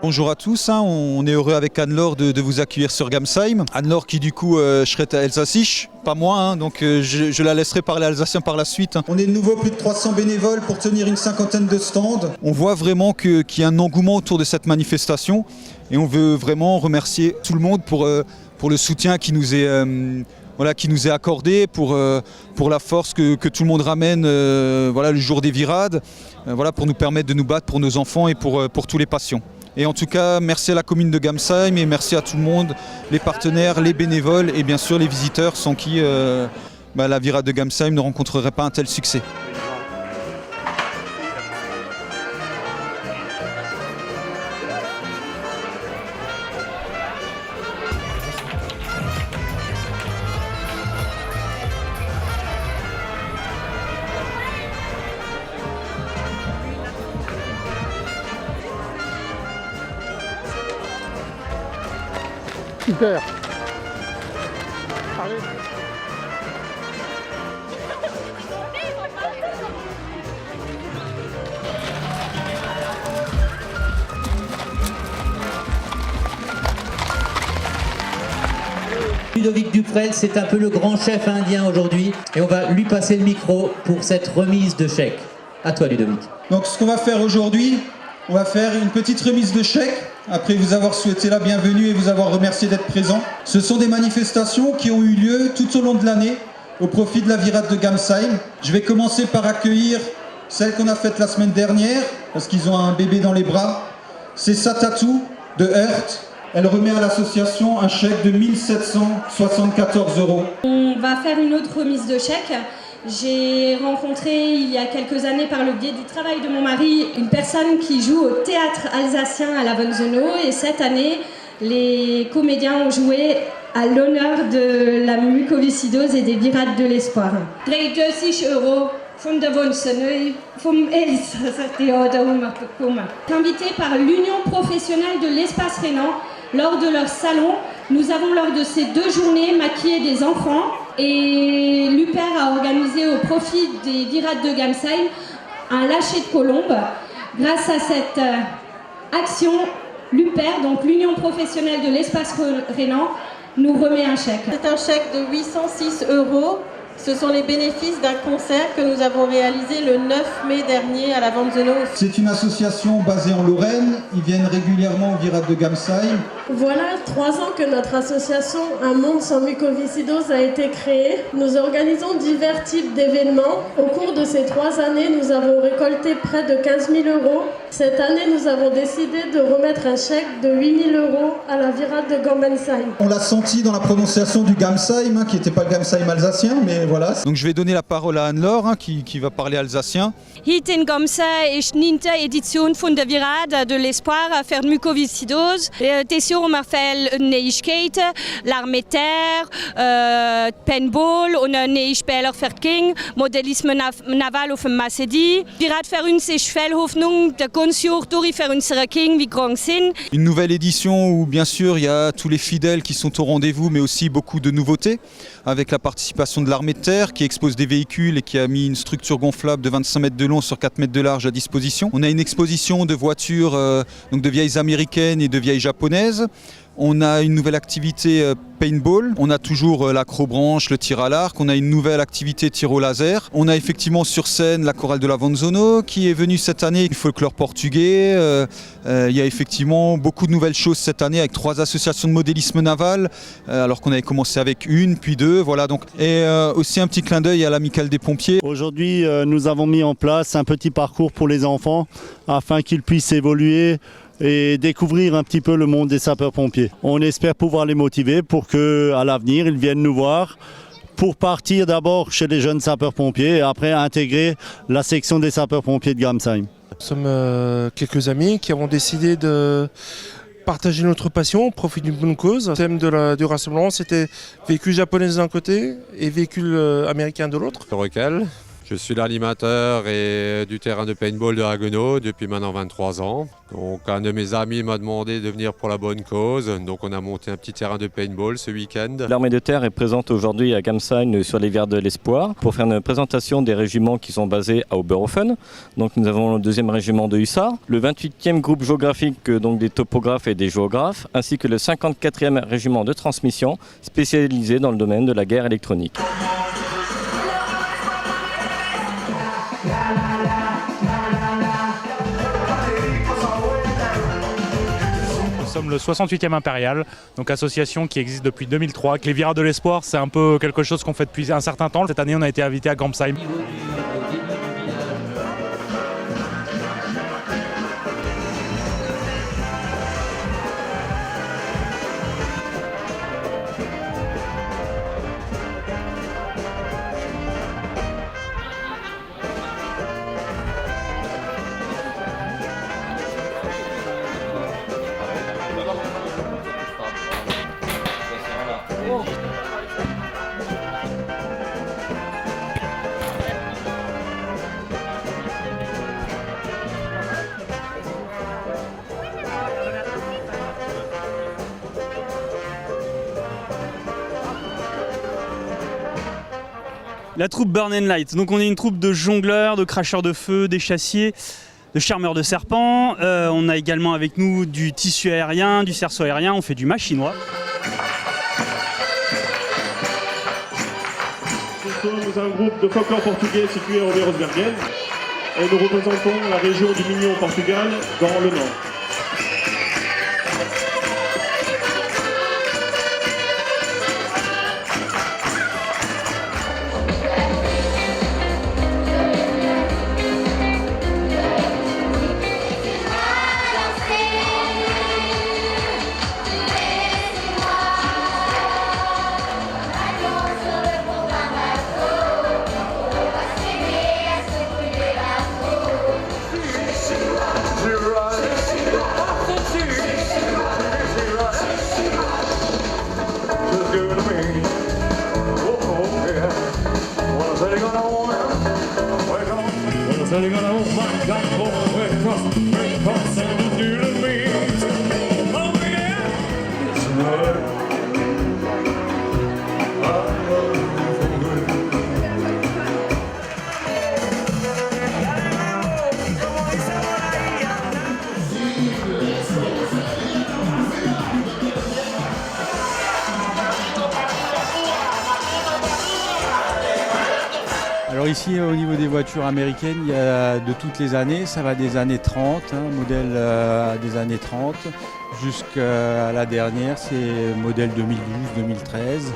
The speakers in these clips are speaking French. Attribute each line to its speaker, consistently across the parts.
Speaker 1: Bonjour à tous, on est heureux avec Anne-Laure de vous accueillir sur Gamsheim. Anne-Laure qui du coup serait alsaciche, pas moi, donc je la laisserai parler alsacien par la suite. On est de nouveau plus de 300 bénévoles pour tenir une cinquantaine de stands. On voit vraiment qu'il y a un engouement autour de cette manifestation et on veut vraiment remercier tout le monde pour le soutien qui nous est accordé, pour la force que tout le monde ramène le jour des virades, pour nous permettre de nous battre pour nos enfants et pour tous les patients. Et en tout cas, merci à la commune de Gamsheim et merci à tout le monde, les partenaires, les bénévoles et bien sûr les visiteurs sans qui la virade de Gamsheim ne rencontrerait pas un tel succès.
Speaker 2: Super. Allez.
Speaker 3: Ludovic Dufresne, c'est un peu le grand chef indien aujourd'hui et on va lui passer le micro pour cette remise de chèques. À toi Ludovic.
Speaker 1: Donc ce qu'on va faire aujourd'hui, on va faire une petite remise de chèques. Après vous avoir souhaité la bienvenue et vous avoir remercié d'être présent. Ce sont des manifestations qui ont eu lieu tout au long de l'année au profit de la virade de Gamsheim. Je vais commencer par accueillir celle qu'on a faite la semaine dernière parce qu'ils ont un bébé dans les bras. C'est Satatou de Heurt. Elle remet à l'association un chèque de 1 774 €.
Speaker 4: On va faire une autre remise de chèques. J'ai rencontré il y a quelques années par le biais du travail de mon mari une personne qui joue au théâtre alsacien à la Wonsenau et cette année les comédiens ont joué à l'honneur de la mucoviscidose et des virades de l'espoir. 30 € von der Wonsenau vom Elsasser Theater bekommen. Invité par l'Union professionnelle de l'espace rhénan lors de leur salon, nous avons lors de ces 2 journées maquillé des enfants et l'UPER a organisé au profit des virades de Gamsheim un lâcher de colombes. Grâce à cette action, l'UPER, donc l'Union professionnelle de l'espace rhénan, nous remet un chèque.
Speaker 5: C'est un chèque de 806 €. Ce sont les bénéfices d'un concert que nous avons réalisé le 9 mai dernier à la Wonsenau.
Speaker 1: C'est une association basée en Lorraine. Ils viennent régulièrement aux virades de Gamsheim.
Speaker 6: Voilà 3 ans que notre association Un monde sans mucoviscidose a été créée. Nous organisons divers types d'événements. Au cours de ces 3 années, nous avons récolté près de 15 000 €. Cette année, nous avons décidé de remettre un chèque de 8 000 € à la virade de Gamsheim.
Speaker 1: On l'a senti dans la prononciation du Gamsheim, qui n'était pas le Gamsheim alsacien, mais voilà. Donc je vais donner la parole à Anne-Laure, qui va parler alsacien.
Speaker 7: Heute in Gamsheim ist die 9. Edition von der Virade de l'Espoir à faire mucoviscidose. Tesio on a fait Neuigkeit, l'armée de terre, paintball, on a Neuspieler Verking, Modellisme naval auf dem Massedi. Virade faire une Sechfelhoffnung, der Consjur durch faire une King wie Grand Sin.
Speaker 1: Une nouvelle édition où bien sûr il y a tous les fidèles qui sont au rendez-vous, mais aussi beaucoup de nouveautés, avec la participation de l'armée de terre qui expose des véhicules et qui a mis une structure gonflable de 25 mètres de long sur 4 mètres de large à disposition. On a une exposition de voitures donc de vieilles américaines et de vieilles japonaises. On a une nouvelle activité paintball, on a toujours l'acrobranche, le tir à l'arc, on a une nouvelle activité tir au laser. On a effectivement sur scène la chorale de la Wonsenau qui est venue cette année, le folklore portugais. Il y a effectivement beaucoup de nouvelles choses cette année avec 3 associations de modélisme naval, alors qu'on avait commencé avec 1, puis 2, voilà donc. Et aussi un petit clin d'œil à l'amicale des pompiers.
Speaker 8: Aujourd'hui, nous avons mis en place un petit parcours pour les enfants afin qu'ils puissent évoluer et découvrir un petit peu le monde des sapeurs-pompiers. On espère pouvoir les motiver pour qu'à l'avenir, ils viennent nous voir pour partir d'abord chez les jeunes sapeurs-pompiers et après intégrer la section des sapeurs-pompiers de Gamsheim.
Speaker 9: Nous sommes quelques amis qui avons décidé de partager notre passion au profit d'une bonne cause. Le thème du rassemblement, c'était véhicules japonais d'un côté et véhicules américains de l'autre.
Speaker 10: Je recale. Je suis l'animateur du terrain de paintball de Haguenau depuis maintenant 23 ans. Donc un de mes amis m'a demandé de venir pour la bonne cause. Donc on a monté un petit terrain de paintball ce week-end.
Speaker 11: L'armée de terre est présente aujourd'hui à Gamsheim sur les Rivières de l'Espoir pour faire une présentation des régiments qui sont basés à Oberhofen. Donc nous avons le 2e régiment de hussards, le 28e groupe géographique donc des topographes et des géographes, ainsi que le 54e régiment de transmission spécialisé dans le domaine de la guerre électronique.
Speaker 12: Nous sommes le 68e Impérial, donc association qui existe depuis 2003. Les Virades de l'Espoir, c'est un peu quelque chose qu'on fait depuis un certain temps. Cette année, on a été invité à Gamsheim.
Speaker 13: La troupe Burn and Light. Donc on est une troupe de jongleurs, de cracheurs de feu, d'échassiers, de charmeurs de serpents. On a également avec nous du tissu aérien, du cerceau aérien, on fait du machinois.
Speaker 14: Nous sommes un groupe de folklore portugais situé à Oberosbergen et nous représentons la région du Minho au Portugal dans le nord.
Speaker 15: Alors ici au niveau des voitures américaines, il y a de toutes les années, ça va des années 30, modèle des années 30, jusqu'à la dernière, c'est modèle 2012-2013.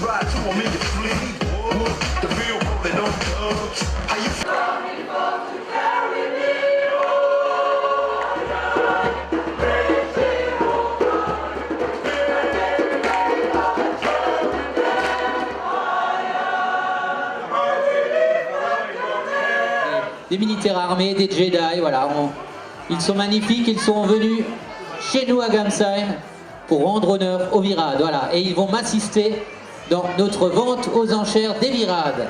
Speaker 16: Ride to 'em in your fleet. The real
Speaker 3: militaires armés, des Jedi, voilà. Ils sont magnifiques, ils sont venus chez nous à Gamsheim pour rendre honneur aux virades, voilà. Et ils vont m'assister dans notre vente aux enchères des virades.